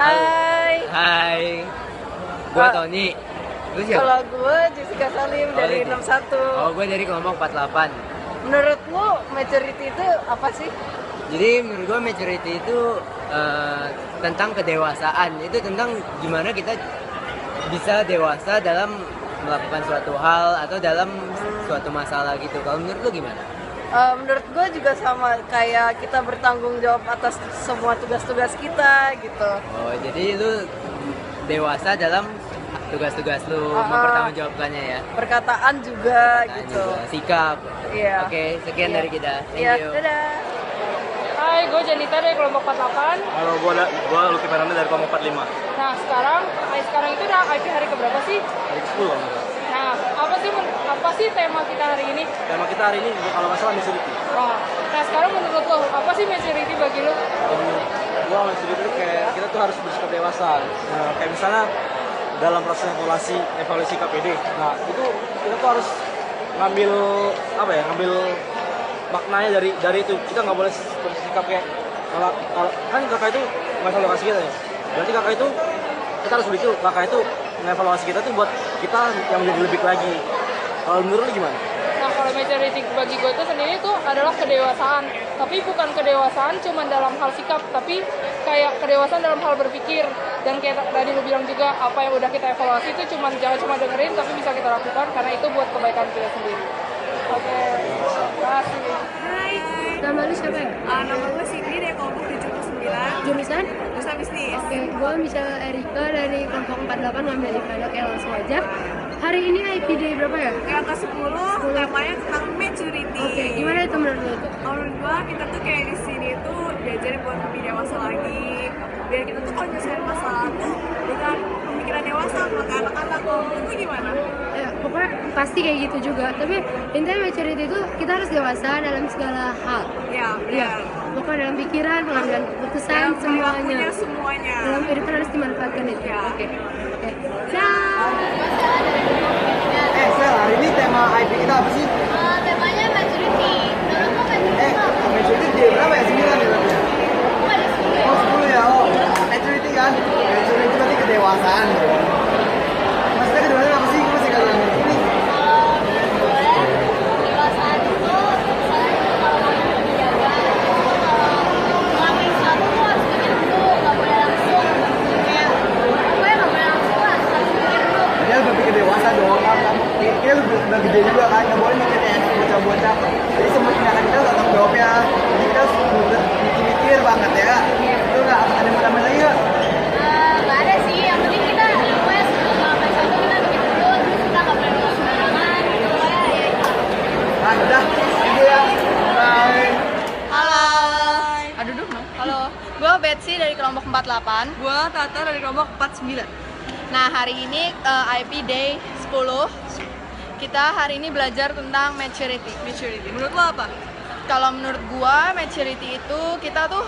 Hai. Hai. Gue Tony. Lu siapa? Kalau gue Jessica Salim dari 61. Oh, gue dari kelompok 48. Menurut lu maturity itu apa sih? Jadi menurut gue maturity itu tentang kedewasaan. Itu tentang gimana kita bisa dewasa dalam melakukan suatu hal atau dalam suatu masalah gitu. Kalau menurut lu gimana? Menurut gue juga sama, kayak kita bertanggung jawab atas semua tugas-tugas kita gitu. Oh, jadi lu dewasa dalam tugas-tugas lu mempertanggungjawabkannya ya. Perkataan juga Perkataan gitu. juga, sikap. Iya. Oke, sekian Iya. dari kita. Thank Iya, you. dadah. Hai, gue Janita dari kelompok 48. Halo, gua Lutfi Fernanda dari kelompok 45. Nah, sekarang itu udah IP hari keberapa sih? Hari ke-10 kalau nggak salah. Nah, apa sih tema kita hari ini? Tema kita hari ini kalau nggak salah maturity. Wah, nah sekarang menurut lo, apa sih maturity bagi lo? Kalau menurut gua maturity itu kayak kita tuh harus bersikap dewasa. Nah, kayak misalnya dalam proses evaluasi KPD. Nah, itu kita tuh harus ngambil ngambil maknanya dari itu. Kita nggak boleh bersikap kayak kalau kan kakak itu mengevaluasi kita ya. Berarti kakak itu kita harus begitu. Kakak itu mengevaluasi kita tuh buat kita yang menjadi lebih baik lagi. Kalau menurut lu gimana? Nah, kalau maturity bagi gue itu sendiri itu adalah kedewasaan. Tapi bukan kedewasaan cuma dalam hal sikap, tapi kayak kedewasaan dalam hal berpikir. Dan kayak tadi lu bilang juga, apa yang udah kita evaluasi itu jangan cuma dengerin, tapi bisa kita lakukan karena itu buat kebaikan kita sendiri. Oke, terima kasih. Hai, Nama lu siapa ya? nama gue Cindy dari kelompok 79 Jurusan? Usaha Bisnis. Oke, gue Michelle Erika dari kelompok 48 ngambil IPA. Oke, langsung aja. Hari ini IP Day berapa ya? Yang ke-10 temanya tentang maturity. Oke, gimana itu menurut lu? Menurut gue kita tuh kayak di sini tuh diajarin buat lebih dewasa lagi. Biar kita tuh kalau nyelesain masalah tuh dengan pemikiran dewasa, pakai anak-anak. Kalau menurut lu gimana? Ya, pokoknya pasti kayak gitu juga. Tapi intinya maturity itu kita harus dewasa dalam segala hal. Ya, Iya, pokoknya dalam pikiran, pengambilan keputusan, semuanya. semuanya. Dalam kehidupan harus dimanfaatkan itu. Ya. Oke. Ciao. Sel, hari ini tema IP kita apa sih? Temanya maturity. Menurut lo maturity itu apa? Maturity dia berapa ya? 9 ya? berarti ya? Kok ada 10? Oh 10 ya? Oh, maturity kan? Maturity berarti kedewasaan. Maksudnya kedewasaan apa sih? Gue masih gak ngerti ini. Kalau menurut gue, kedewasaan itu misalnya kalau kamu menjaga, kalau ngelakuin sesuatu tuh harus mikir dulu, nggak boleh langsung. Kayak, gue nggak boleh langsung lah, harus mikir dulu. Dia lebih dewasa dong. Dia lebih gede juga kan? Gak boleh mikir kayak bocah-bocah. Jadi semua tindakan kita udah tanggung jawabnya. Jadi kita harus mikir banget ya. Itu nggak ada yang lagi nggak? Nggak ada sih, yang penting kita pokoknya sebelum melakukan sesuatu kita mikir dulu, terus kita nggak boleh buat sembarangan, pokoknya ya itu. Nah, udah. Itu ya. Bye. Halo. Aduh, dong. Halo. Gue Betsy dari kelompok 48. Gue Tata dari kelompok 49. Nah, hari ini IP Day 10. Kita hari ini belajar tentang maturity. Menurut lo apa? Kalau menurut gua, maturity itu kita tuh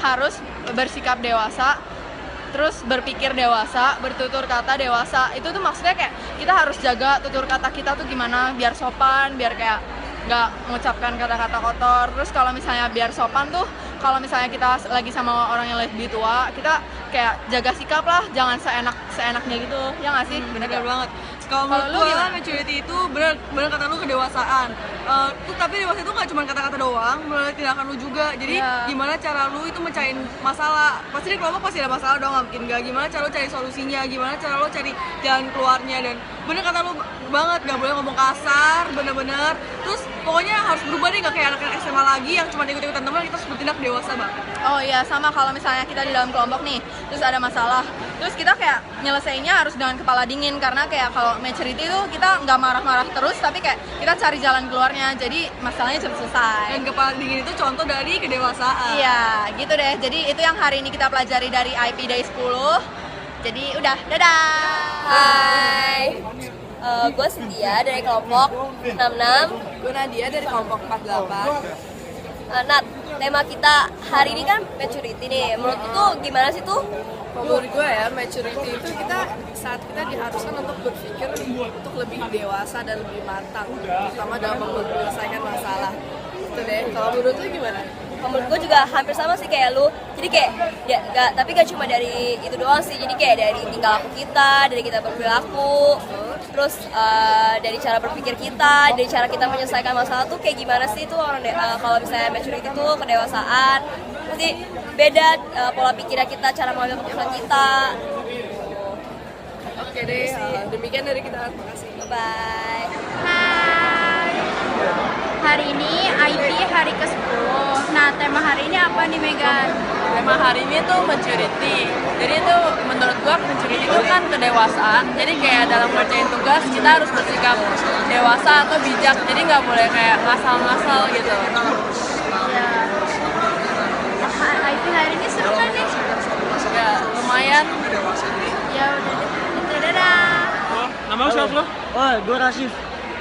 harus bersikap dewasa, terus berpikir dewasa, bertutur kata dewasa. Itu tuh maksudnya kayak kita harus jaga tutur kata kita tuh gimana biar sopan, biar kayak nggak mengucapkan kata-kata kotor. Terus kalau misalnya biar sopan tuh, kalau misalnya kita lagi sama orang yang lebih tua, kita kayak jaga sikap lah, jangan seenaknya gitu. Ya nggak sih? Bener Bener gak? banget. Kalau Kalau lu menurut gue gimana? maturity itu bener kata lu kedewasaan. Tapi dewasa itu nggak cuma kata-kata doang, melalui tindakan lu juga. Jadi Iya. gimana cara lu itu mecahin masalah? Pasti di kelompok pasti ada masalah dong, nggak mungkin nggak. Gimana cara lu cari solusinya? Gimana cara lu cari jalan keluarnya? Dan bener kata lu banget, nggak boleh ngomong kasar, bener-bener. Terus pokoknya harus berubah deh, nggak kayak anak-anak SMA lagi yang cuma ikut-ikutan teman. Kita harus bertindak dewasa banget. Oh iya, sama kalau misalnya kita di dalam kelompok nih, terus ada masalah, terus kita kayak nyelesainnya harus dengan kepala dingin, karena kayak kalau maturity itu kita nggak marah-marah terus, tapi kayak kita cari jalan keluarnya, jadi masalahnya cepat selesai. Dan kepala dingin itu contoh dari kedewasaan. Iya, gitu deh. Jadi itu yang hari ini kita pelajari dari IP Day 10. Jadi udah, dadah. Hai, gue Cynthia dari kelompok 66. Gue Nadia dari kelompok 48. Nat, tema kita hari ini kan maturity nih. Menurut lu tuh gimana sih tuh? Menurut gue ya, maturity itu saat kita diharuskan untuk berpikir untuk lebih dewasa dan lebih matang, terutama dalam menyelesaikan masalah. Itu deh, kalau menurut lu gimana? menurut gue juga hampir sama sih kayak lu. Jadi kayak ya tapi gak cuma dari itu doang sih, jadi kayak dari tingkah laku kita, dari kita berperilaku, terus dari cara berpikir kita, dari cara kita menyelesaikan masalah tuh kayak gimana sih tuh orang kalau misalnya maturity tuh kedewasaan pasti beda, pola pikirnya kita, cara mengambil keputusan kita. Oke deh, demikian dari kita. Terima kasih. Bye. Hai. Hari ini IP hari ke-10. Nah, tema hari ini apa nih, Megan? Tema hari ini tuh maturity. Jadi itu menurut gua maturity itu kan kedewasaan. Jadi kayak dalam ngerjain tugas kita harus bersikap dewasa atau bijak. Jadi nggak boleh kayak ngasal-ngasal gitu. Ya. IP hari ini seru kan nih? Ya lumayan. Ya udah deh. Dadah. Nama lu siapa lo? Oh, gue Rasif.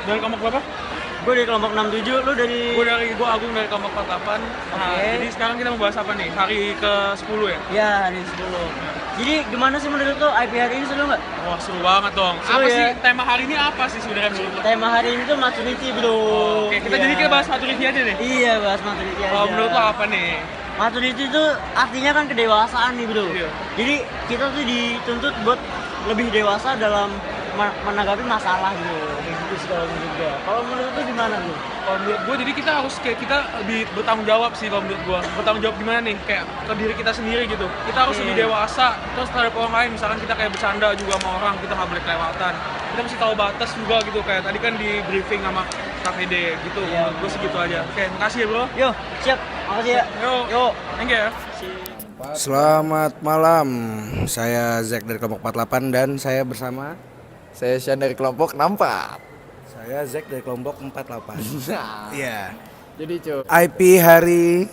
Dari kelompok berapa? Gue dari kelompok 67, lu dari... Gue Agung dari kelompok 48. Nah, jadi sekarang kita mau bahas apa nih? Hari ke-10 ya? Ya, hari 10. Jadi gimana sih menurut lo IP hari ini seru nggak? Wah, seru banget dong. Seru Apa ya? sih tema hari ini apa sih sebenarnya menurut lo? Tema hari ini tuh maturity, bro. Oke, kita Iya. jadi kita bahas maturity aja nih. Iya, bahas maturity aja. Kalau menurut lo apa nih? Maturity itu artinya kan kedewasaan nih, bro. Iya. Jadi kita tuh dituntut buat lebih dewasa dalam menanggapi masalah gitu. Kayak gitu sih kalau menurut gue. Kalau menurut lu gimana, bro? Kalau menurut gue jadi kita harus kayak kita lebih bertanggung jawab sih kalau menurut gue. Bertanggung jawab gimana nih? Kayak ke diri kita sendiri gitu. Kita harus lebih dewasa. Terus terhadap orang lain, misalkan kita kayak bercanda juga sama orang, kita nggak boleh kelewatan. Kita mesti tahu batas juga gitu. Kayak tadi kan di briefing sama KPD gitu. Iya. Menurut gue segitu aja. Oke, makasih ya bro. Yo, siap. Makasih ya. Yo, thank you ya. Selamat malam, saya Zack dari kelompok 48 dan saya bersama Saya dari kelompok 64. saya Zack dari kelompok 48. Nah, Iya. jadi cuy, IP hari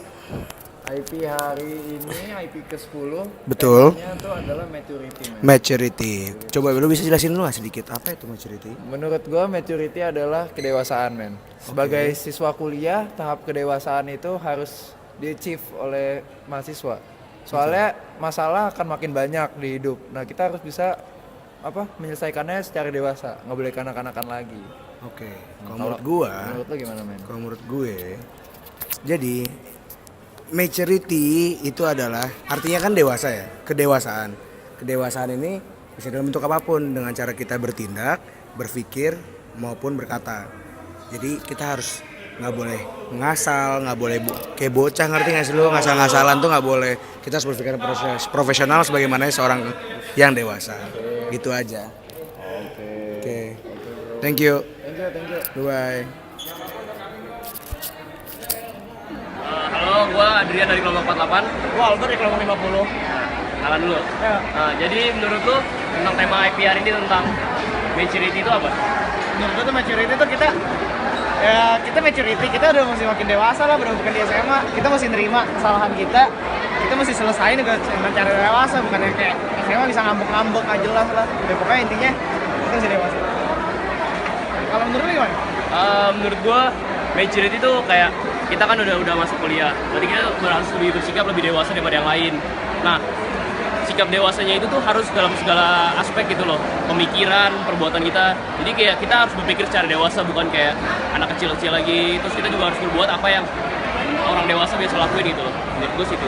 IP hari ini IP ke-10. Betul. Temanya tuh adalah maturity, man. maturity. Coba lu bisa jelasin dulu sedikit apa itu maturity? Menurut gua maturity adalah kedewasaan, men. Sebagai siswa kuliah, tahap kedewasaan itu harus di-achieve oleh mahasiswa. Soalnya masalah akan makin banyak di hidup. Nah, kita harus bisa menyelesaikannya secara dewasa, nggak boleh kanak-kanakan lagi. Oke. Kalau menurut gua, Menurut lo gimana, men? kalau menurut gue, jadi maturity itu adalah artinya kan dewasa ya, kedewasaan. Kedewasaan ini bisa dalam bentuk apapun dengan cara kita bertindak, berpikir maupun berkata. Jadi kita harus nggak boleh ngasal, nggak boleh kayak bocah, ngerti nggak sih lu? Ngasal-ngasalan tuh nggak boleh. Kita harus berpikir profesional sebagaimana seorang yang dewasa. Gitu aja. Oke. Thank you. Thank you. Bye. Halo, gue Adrian dari kelompok 48. Gua Albert dari kelompok 50. Kenalan dulu. Nah, jadi menurut lu tentang tema IP hari ini tentang maturity itu apa? Menurut gua tuh maturity tuh kita maturity, kita udah masih makin dewasa lah, bukan di SMA. Kita masih nerima kesalahan kita mesti selesaiin dengan cara dewasa, bukan yang kayak SMA bisa ngambek-ngambek nggak jelas lah. Ya, pokoknya intinya kita masih dewasa. Kalau menurut lu gimana? Menurut gue maturity itu kayak kita kan udah masuk kuliah, berarti kita harus lebih bersikap lebih dewasa daripada yang lain. Nah, sikap dewasanya itu tuh harus dalam segala aspek gitu loh, pemikiran, perbuatan kita. Jadi kayak kita harus berpikir secara dewasa, bukan kayak anak kecil-kecil lagi. Terus kita juga harus berbuat apa yang orang dewasa biasa lakuin gitu loh. Menurut gue sih itu.